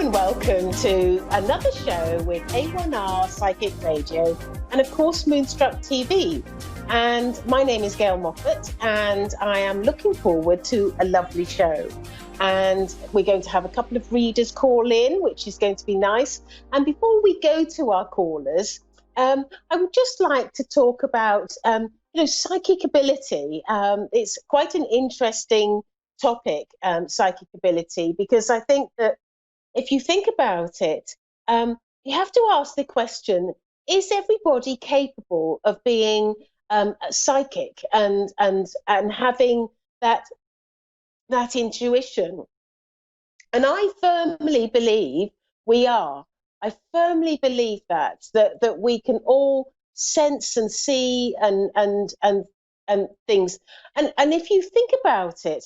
and welcome to another show with A1R Psychic Radio and, of course, Moonstruck TV. And my name is Gail Moffat, and I am looking forward to a lovely show. And we're going to have a couple of readers call in, which is going to be nice. And before we go to our callers, I would just like to talk about, psychic ability. It's quite an interesting topic, psychic ability, because I think that if you think about it, you have to ask the question, is everybody capable of being psychic and having that intuition? And I firmly believe we are. I firmly believe that we can all sense and see and things. And if you think about it,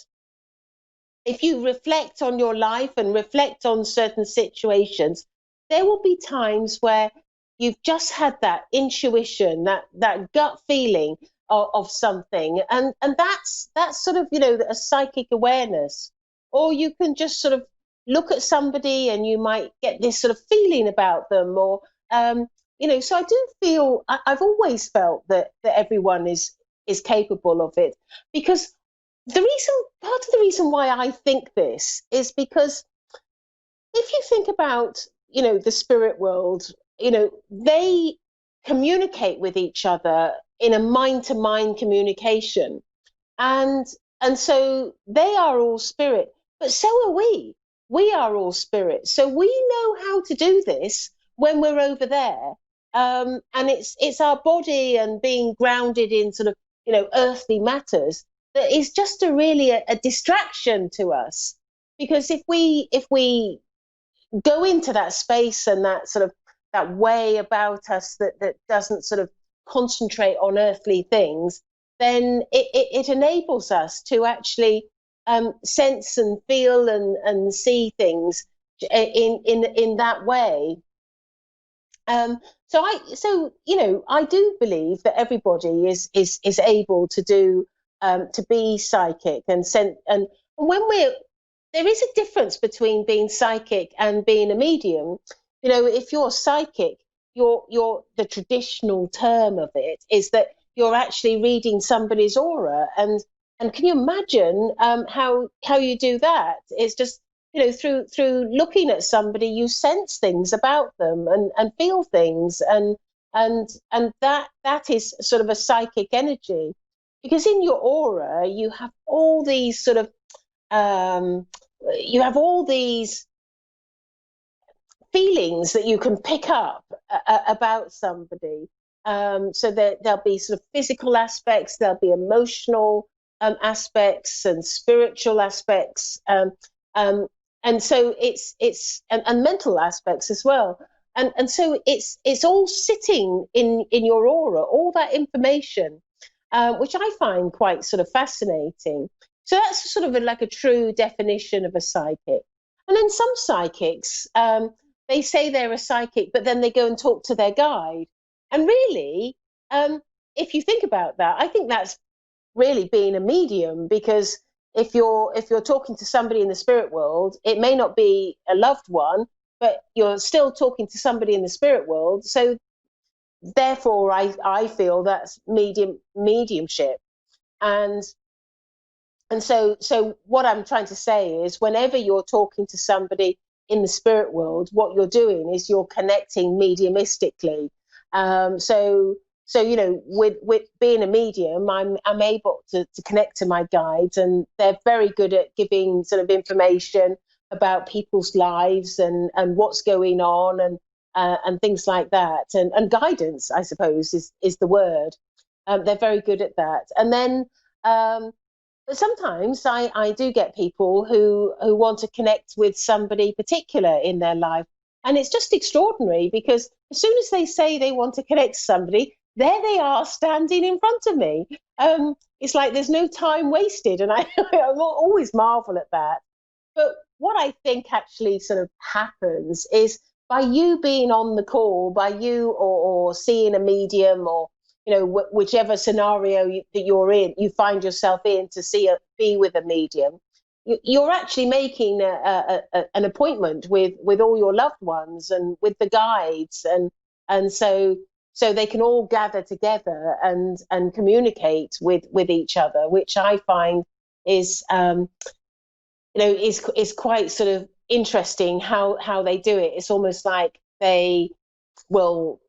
if you reflect on your life and reflect on certain situations, there will be times where you've just had that intuition, that gut feeling of something. And that's sort of, a psychic awareness. Or you can just sort of look at somebody and you might get this sort of feeling about them. Or, so I do feel, I've always felt that everyone is capable of it, because part of the reason why I think this is because if you think about, the spirit world, they communicate with each other in a mind-to-mind communication. And so they are all spirit, but so are we. We are all spirit. So we know how to do this when we're over there. And it's our body and being grounded in sort of, earthly matters that is just a distraction to us. Because if we go into that space and that sort of that way about us that doesn't sort of concentrate on earthly things, then it enables us to actually sense and feel and see things in that way. So I do believe that everybody is able to do to be psychic and when there is a difference between being psychic and being a medium. If you're psychic, the traditional term of it is that you're actually reading somebody's aura, and can you imagine how you do that? It's just through looking at somebody, you sense things about them and feel things, and that is sort of a psychic energy, because in your aura you have all these sort of you have all these feelings that you can pick up about somebody. So there'll be sort of physical aspects, there'll be emotional aspects and spiritual aspects, and so it's mental aspects as well. And so it's all sitting in your aura, all that information, which I find quite sort of fascinating. So that's sort of like a true definition of a psychic. And then some psychics, they say they're a psychic, but then they go and talk to their guide. And really, if you think about that, I think that's really being a medium, because if you're talking to somebody in the spirit world, it may not be a loved one, but you're still talking to somebody in the spirit world. So therefore, I feel that's mediumship. And so what I'm trying to say is, whenever you're talking to somebody in the spirit world, what you're doing is you're connecting mediumistically. So with being a medium, I'm able to connect to my guides, and they're very good at giving sort of information about people's lives and what's going on and things like that, and guidance, I suppose, is the word. They're very good at that. And then but sometimes I do get people who want to connect with somebody particular in their life. And it's just extraordinary, because as soon as they say they want to connect to somebody, there they are standing in front of me. It's like there's no time wasted. And I always marvel at that. But what I think actually sort of happens is, by you being on the call, by you or seeing a medium, or whichever scenario that you're in, you find yourself in to be with a medium, you're actually making an appointment with all your loved ones and with the guides, and so they can all gather together and communicate with each other, which I find is is quite sort of interesting how they do it. It's almost like they will,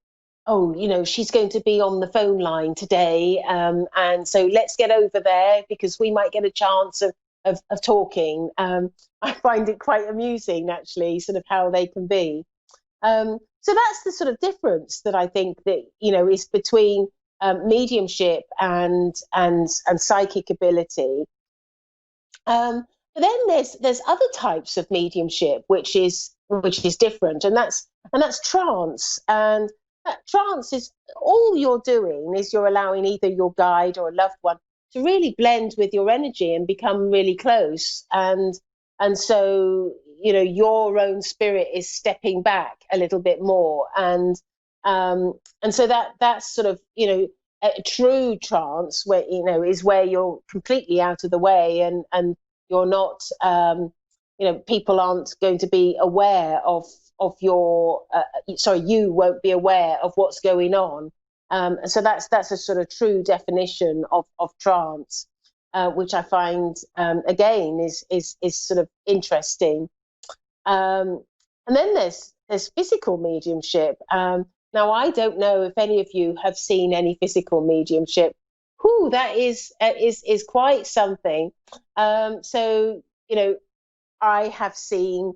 oh, she's going to be on the phone line today, and so let's get over there because we might get a chance of talking. I find it quite amusing, actually, sort of how they can be. So that's the sort of difference that I think that is between mediumship and psychic ability. But then there's other types of mediumship which is different, and that's trance. And that trance is, all you're doing is you're allowing either your guide or a loved one to really blend with your energy and become really close. And so your own spirit is stepping back a little bit more, and so that's sort of a true trance where is where you're completely out of the way, and you're not people aren't going to be aware of your sorry, you won't be aware of what's going on. So that's a sort of true definition of trance, which I find again is sort of interesting. And then there's physical mediumship. Now, I don't know if any of you have seen any physical mediumship. Whew, that is quite something. So I have seen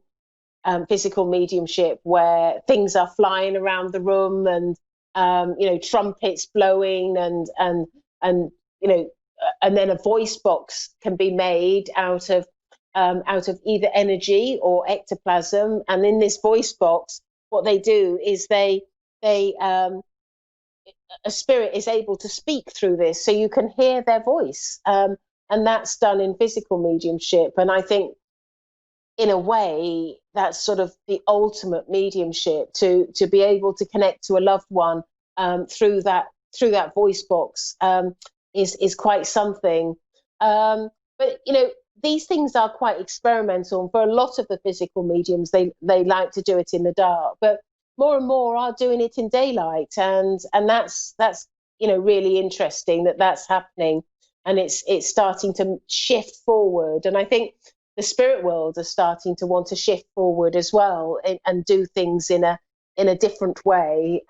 physical mediumship where things are flying around the room, and trumpets blowing, and and then a voice box can be made out of either energy or ectoplasm. And in this voice box, what they do is they a spirit is able to speak through this, so you can hear their voice, and that's done in physical mediumship. And I think, in a way, that's sort of the ultimate mediumship, to be able to connect to a loved one through that voice box, is quite something. But these things are quite experimental, and for a lot of the physical mediums, they like to do it in the dark, but more and more are doing it in daylight, and that's really interesting that that's happening, and it's starting to shift forward. And I think the spirit world are starting to want to shift forward as well, and do things in a different way.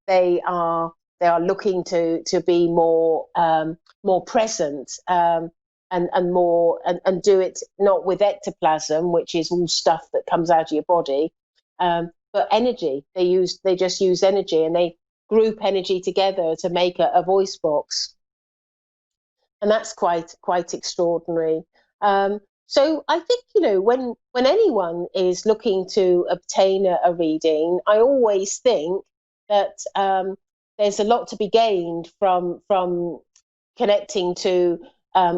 They are looking to be more present, and more and do it not with ectoplasm, which is all stuff that comes out of your body, but energy. They just use energy, and they group energy together to make a voice box, and that's quite extraordinary. So I think when anyone is looking to obtain a reading, I always think that there's a lot to be gained from connecting to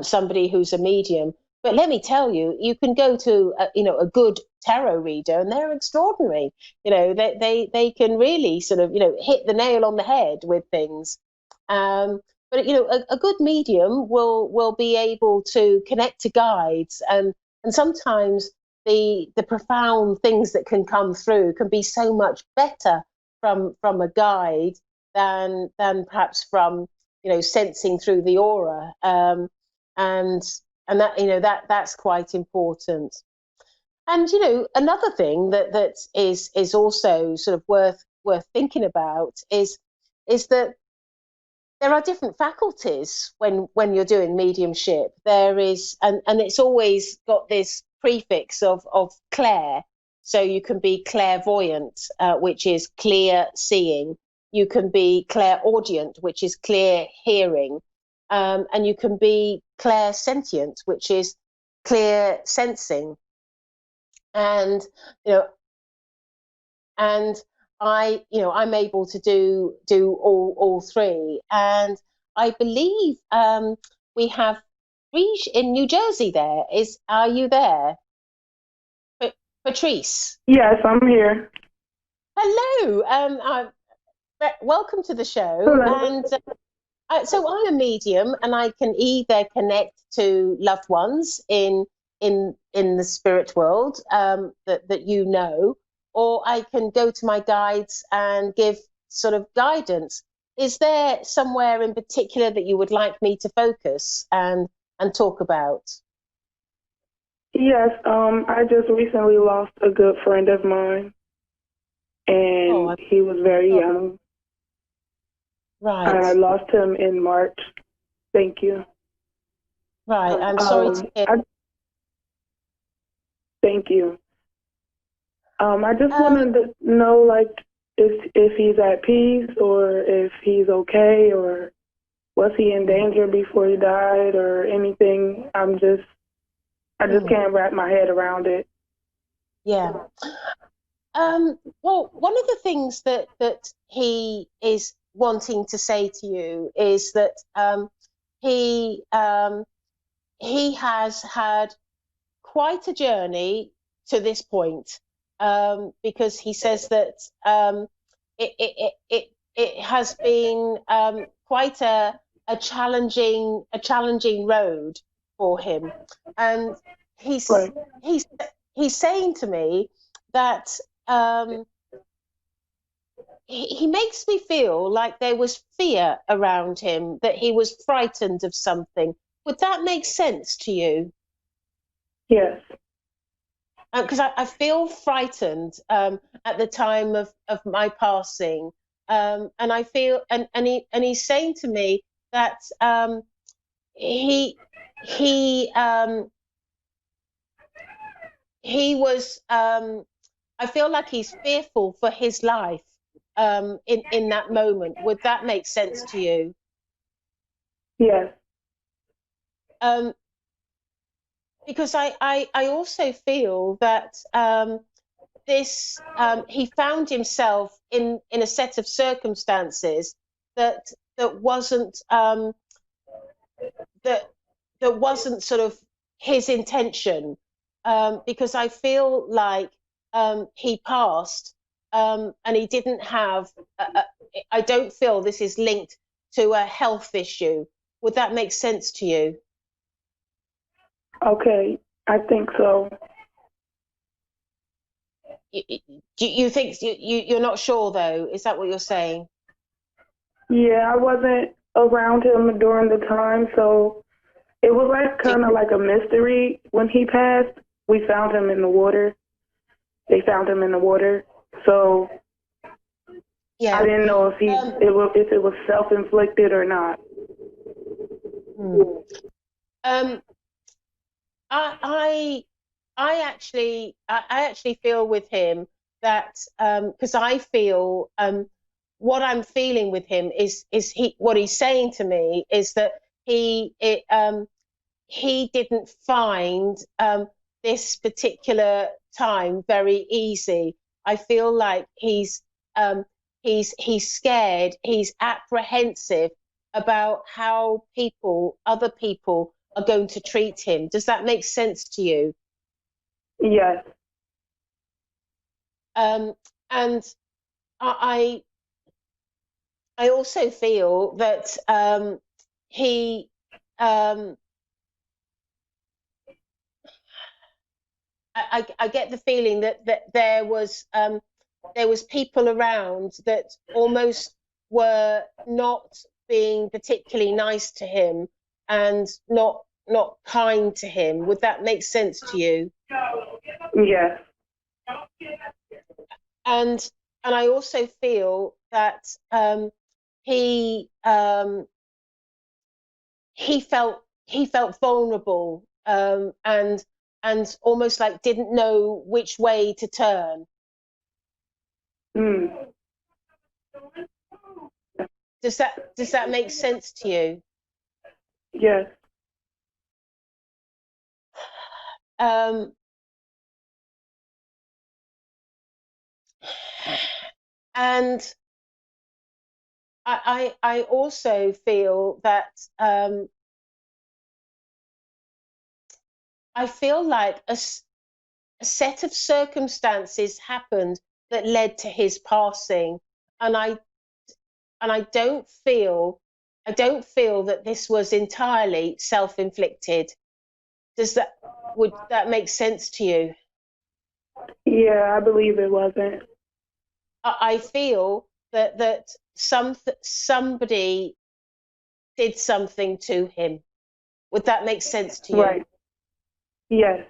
somebody who's a medium. But let me tell you, you can go to a good tarot reader, and they're extraordinary. They can really sort of hit the nail on the head with things. But a good medium will be able to connect to guides, and sometimes the profound things that can come through can be so much better from a guide than perhaps from sensing through the aura, and that's quite important. And another thing that is also sort of worth thinking about is that there are different faculties when you're doing mediumship. There is, and it's always got this prefix of clair. So you can be clairvoyant, which is clear seeing. You can be clairaudient, which is clear hearing. And you can be clairsentient, which is clear sensing. And I'm able to do all three. And I believe we have Reg in New Jersey. Are you there, Patrice? Yes, I'm here. Hello. Welcome to the show. Hello. And so I'm a medium, and I can either connect to loved ones in in the spirit world that you know, or I can go to my guides and give sort of guidance. Is there somewhere in particular that you would like me to focus and talk about? Yes, I just recently lost a good friend of mine, Oh, and he was very oh, young. I right, lost him in March. Thank you. right. I'm sorry to hear. I thank you. I just Um, wanted to know, like, if he's at peace or if he's okay, or was he in danger before he died or anything. I just mm, can't wrap my head around it. yeah. Well, one of the things that he is wanting to say to you is that he he has had quite a journey to this point, because he says that it has been quite a challenging road for him, and he's Right. he's he's saying to me that um, he makes me feel like there was fear around him, that he was frightened of something. Would that make sense to you? Yes. Because I feel frightened at the time of my passing, and I feel and he's saying to me that he he he was I feel like he's fearful for his life in that moment. Would that make sense to you? Yes. Um, because I also feel that this he found himself in a set of circumstances that that wasn't that that wasn't sort of his intention, because I feel like he passed, and he didn't have I don't feel this is linked to a health issue. Would that make sense to you? Okay. I think so. You think you're not sure though? Is that what you're saying? Yeah, I wasn't around him during the time, so it was like kind of like a mystery when he passed. We found him in the water. They found him in the water. So I Yeah. didn't know Um, if it was self-inflicted or not. hmm. um, I I actually feel with him that because I feel what I'm feeling with him is he what he's saying to me is that he didn't find this particular time very easy. I feel like um, he's scared, he's apprehensive about how other people, are going to treat him. Does that make sense to you? Yes. Um, and I I also feel that he um, I get the feeling that there was people around that almost were not being particularly nice to him and not kind to him. Would that make sense to you? Yes. And I also feel that he he felt vulnerable, and almost like didn't know which way to turn. Mm. Does that make sense to you? Yes. Um, and I also feel that I feel like a set of circumstances happened that led to his passing, and I don't feel that this was entirely self-inflicted. Does that Would that make sense to you? Yeah, I believe it wasn't. I feel that somebody did something to him. Would that make sense to you? Right. Yes.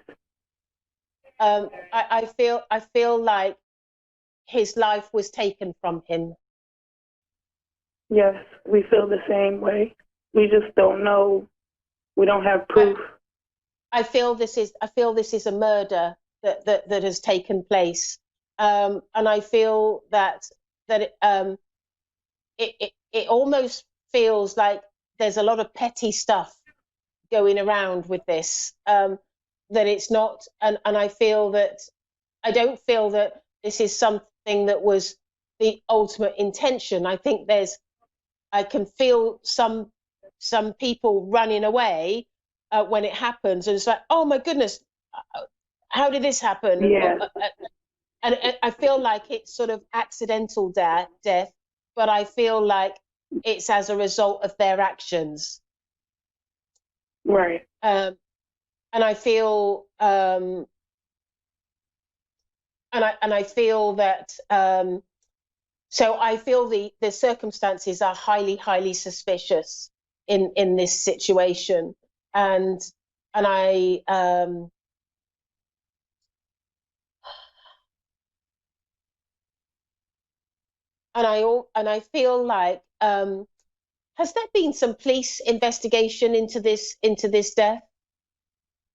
I feel like his life was taken from him. Yes, we feel the same way. We just don't know. We don't have proof. I feel this is a murder that has taken place, and I feel that it almost feels like there's a lot of petty stuff going around with this. That it's not, and I feel that I don't feel that this is something that was the ultimate intention. I think I can feel some people running away when it happens, and it's like, oh my goodness, how did this happen? Yeah. And I feel like it's sort of accidental death, but I feel like it's as a result of their actions. Right. And I feel and I feel that so I feel the circumstances are highly suspicious in this situation, and I and I feel like has there been some police investigation into this death?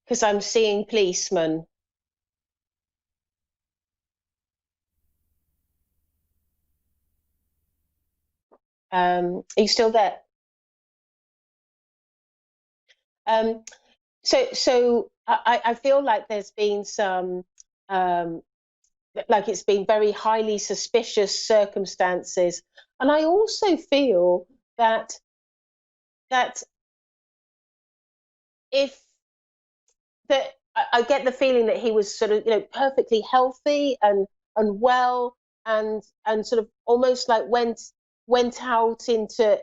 Because I'm seeing policemen. Are you still there? Um, so I feel like there's been some like it's been very highly suspicious circumstances, and I also feel that if that I get the feeling that he was sort of perfectly healthy and well, and sort of almost like went out into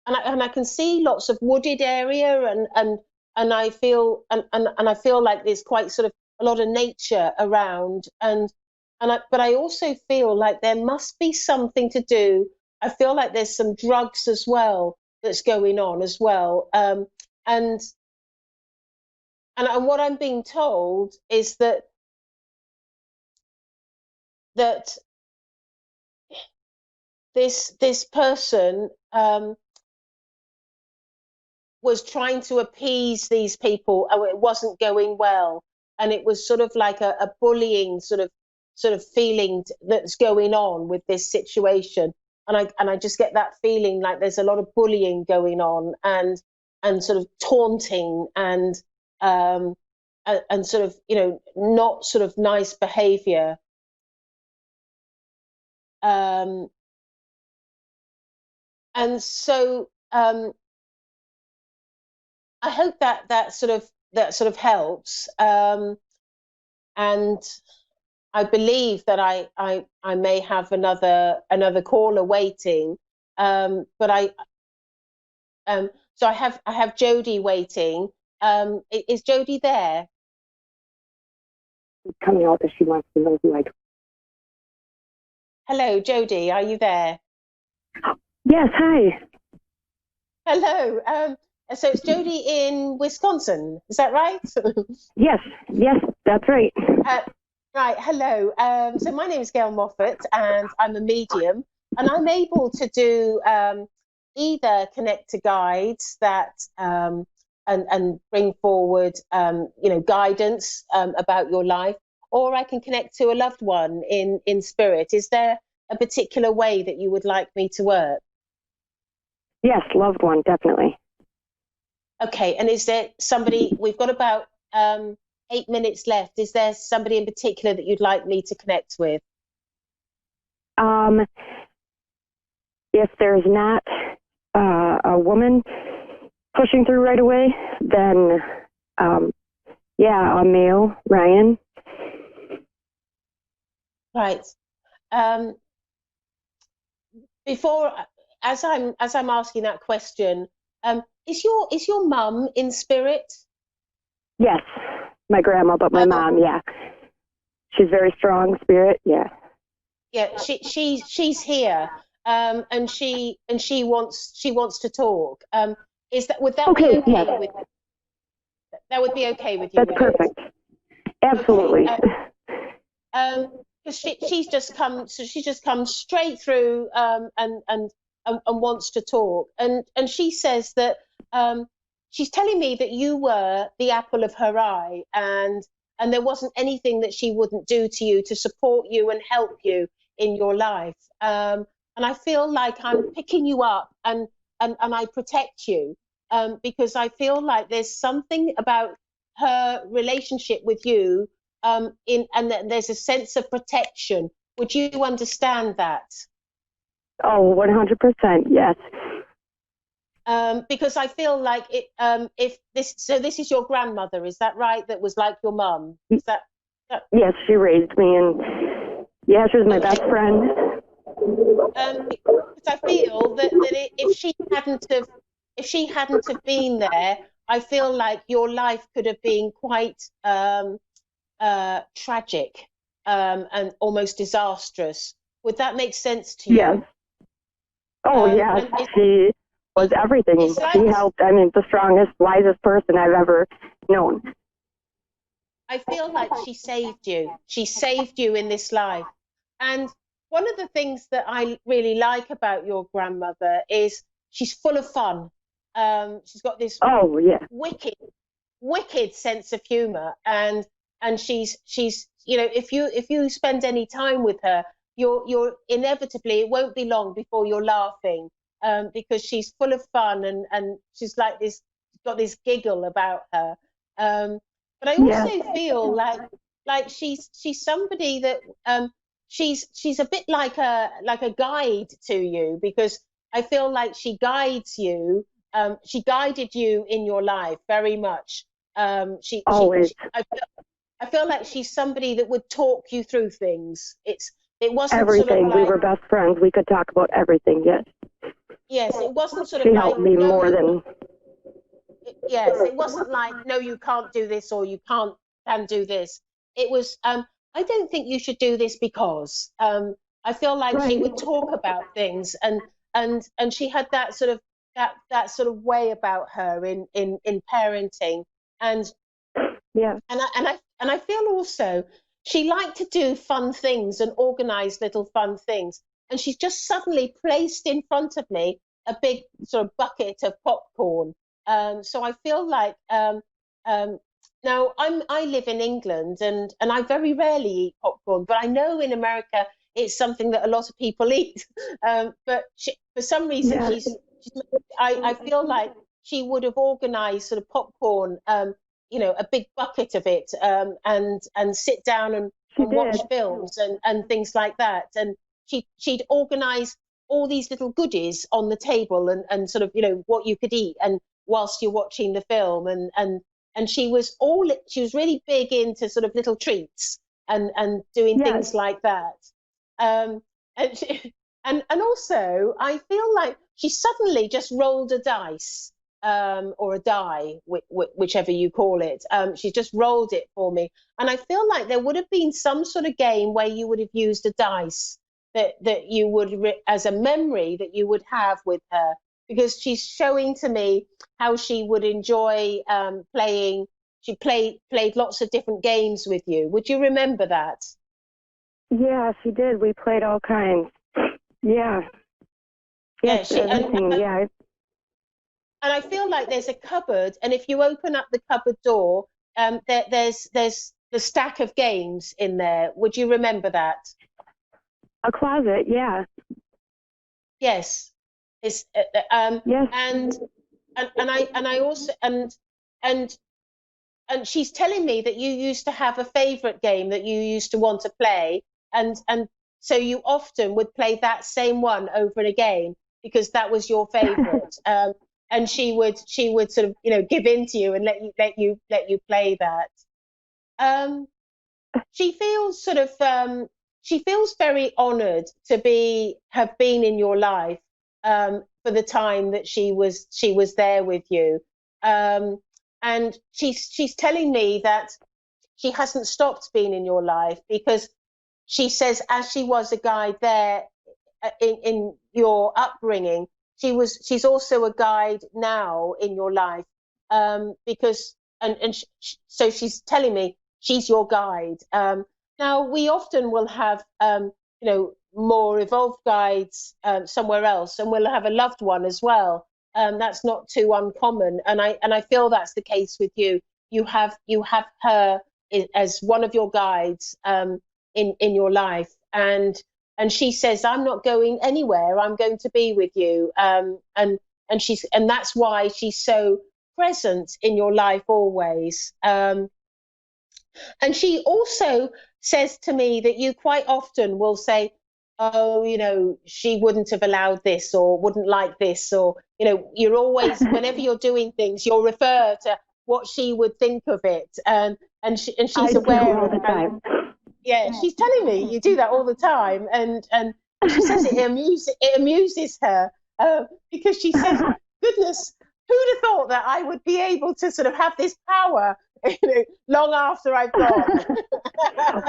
and I can see lots of wooded area, and I feel and I feel like there's quite sort of a lot of nature around, but I also feel like there must be something to do. I feel like there's some drugs as well that's going on as well, and and what I'm being told is that this person was trying to appease these people. Oh, it wasn't going well, and it was sort of like a bullying sort of feeling that's going on with this situation. And I just get that feeling like there's a lot of bullying going on, and sort of taunting, um, and sort of not sort of nice behaviour. Um, and so I hope that sort of helps. And I believe that I may have another caller waiting. But so I have Jody waiting. Is Jody there? Coming out that she wants to know who I. Hello, Jody. Are you there? Yes. Hi. Hello. So it's Jody in Wisconsin. Is that right? Yes. Yes, that's right. Right. Hello. So my name is Gail Moffat, and I'm a medium, and I'm able to do either connect to guides that and bring forward guidance about your life, or I can connect to a loved one in spirit. Is there a particular way that you would like me to work? Yes, loved one, definitely. Okay. And is there somebody? We've got about 8 minutes left. Is there somebody in particular that you'd like me to connect with? If there's not a woman pushing through right away, then yeah, a male, Ryan. Right. Before, as I'm asking that question, is your mum in spirit? Yes, my grandma, but my mom, yeah. She's very strong spirit, yeah. Yeah, she's here, and she wants to talk. Would that be Okay, okay yes, with that would be okay with you, that's would it? perfect. Okay. Absolutely. 'Cause she's just come straight through, and wants to talk, and she says that, she's telling me that you were the apple of her eye, and there wasn't anything that she wouldn't do to you to support you and help you in your life. And I feel like I'm picking you up, and I protect you, because I feel like there's something about her relationship with you, there's a sense of protection. Would you understand that? Oh, 100%, yes. Because I feel like if this is your grandmother, is that right? That was like your mum. Is that Yes, she raised me, and yeah, she was my best okay? friend. Because I feel that if she hadn't have been there, I feel like your life could have been quite tragic, and almost disastrous. Would that make sense to Yes. you? Oh, yes, And she was everything. it's She like, helped, I mean, the strongest, wisest person I've ever known. I feel like she saved you. She saved you in this life. And one of the things that I really like about your grandmother is she's full of fun. She's got this Oh, yeah. wicked, wicked sense of humor, and she's if you spend any time with her, you're inevitably, it won't be long before you're laughing, because she's full of fun, and she's like this, got this giggle about her. But I Yes. also feel like she's somebody that, she's a bit like a guide to you, because I feel like she guides you. She guided you in your life very much. Always. I feel like she's somebody that would talk you through things. It wasn't sort of Everything. We like, were best friends. We could talk about everything, yes. yes, it wasn't sort of She like, helped me no, more than, yes, it wasn't like, no, you can't do this, or you can do this. It was, I don't think you should do this because, I feel like she right. would talk about things, and she had that sort of, that sort of way about her in parenting. And Yeah. and I feel also she liked to do fun things and organize little fun things. And she's just suddenly placed in front of me a big sort of bucket of popcorn. So I feel like, um, now I live in England, and I very rarely eat popcorn, but I know in America it's something that a lot of people eat. But for some reason, Yeah. I feel like she would have organized sort of popcorn, a big bucket of it, and sit down She and watch did. films and things like that. And she'd organise all these little goodies on the table, and sort of, what you could eat, and whilst you're watching the film, and she was really big into sort of little treats, and doing Yes. things like that. Um, and and also I feel like she suddenly just rolled a dice, or a die, whichever you call it. She just rolled it for me, and I feel like there would have been some sort of game where you would have used a dice, that you would, as a memory that you would have with her, because she's showing to me how she would enjoy, playing. She played lots of different games with you. Would you remember that? Yeah, she did. We played all kinds. Yeah. Yes, Yeah, everything. Yeah. and I feel like there's a cupboard, and if you open up the cupboard door, there's the stack of games in there. Would you remember that? A closet. Yeah. Yes. It's Yes. and I also, and and she's telling me that you used to have a favorite game that you used to want to play, and so you often would play that same one over and again because that was your favorite. And she would sort of, give in to you and let you play that. um she feels sort of, she feels very honored to have been in your life, for the time that she was there with you. um she's telling me that she hasn't stopped being in your life, because she says, as she was a guide there in your upbringing, she's also a guide now in your life, because so she's telling me she's your guide. Now we often will have more evolved guides somewhere else, and we'll have a loved one as well. That's not too uncommon, and I feel that's the case with you. You have her as one of your guides in your life, and she says, I'm not going anywhere, I'm going to be with you, and that's why she's so present in your life always. And she also says to me that you quite often will say, oh, she wouldn't have allowed this, or wouldn't like this, or you're always, whenever you're doing things, you'll refer to what she would think of it, and she's aware all of the time. Yeah, she's telling me you do that all the time, and she says it amuses her, because she says, goodness, who'd have thought that I would be able to sort of have this power long after I've gone.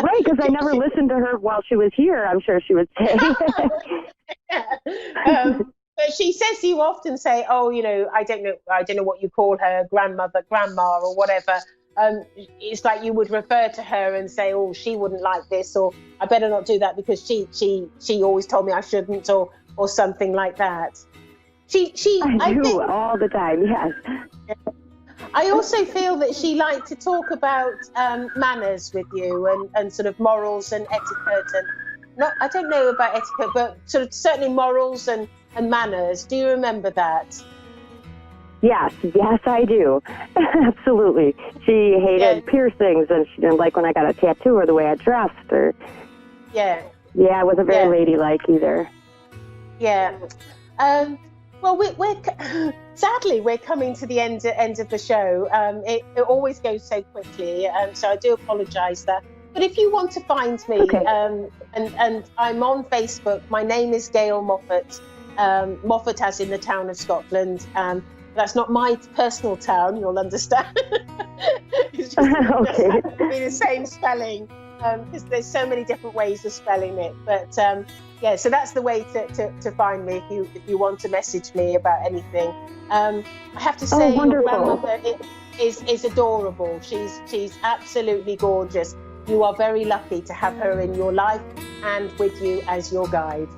Right, because I never listened to her while she was here, I'm sure she would say. But she says you often say, oh, I don't know what you call her, grandmother, grandma, or whatever. It's like you would refer to her and say, oh, she wouldn't like this, or I better not do that because she always told me I shouldn't, or something like that. I do all the time, yes. I also feel that she liked to talk about manners with you, and sort of morals and etiquette, and I don't know about etiquette, but sort of certainly morals and manners. Do you remember that? Yes, I do. Absolutely. She hated piercings, and she didn't like when I got a tattoo or the way I dressed. Yeah, I wasn't very ladylike either. Yeah. Well, we're sadly we're coming to the end of the show. It always goes so quickly, so I do apologise there. But if you want to find me, okay. And I'm on Facebook. My name is Gail Moffat. Moffat, as in the town of Scotland. That's not my personal town, you'll understand. It's just, okay. It be the same spelling, because there's so many different ways of spelling it. But so that's the way to find me if you want to message me about anything. I have to say, your grandmother is adorable. She's absolutely gorgeous. You are very lucky to have her in your life and with you as your guide.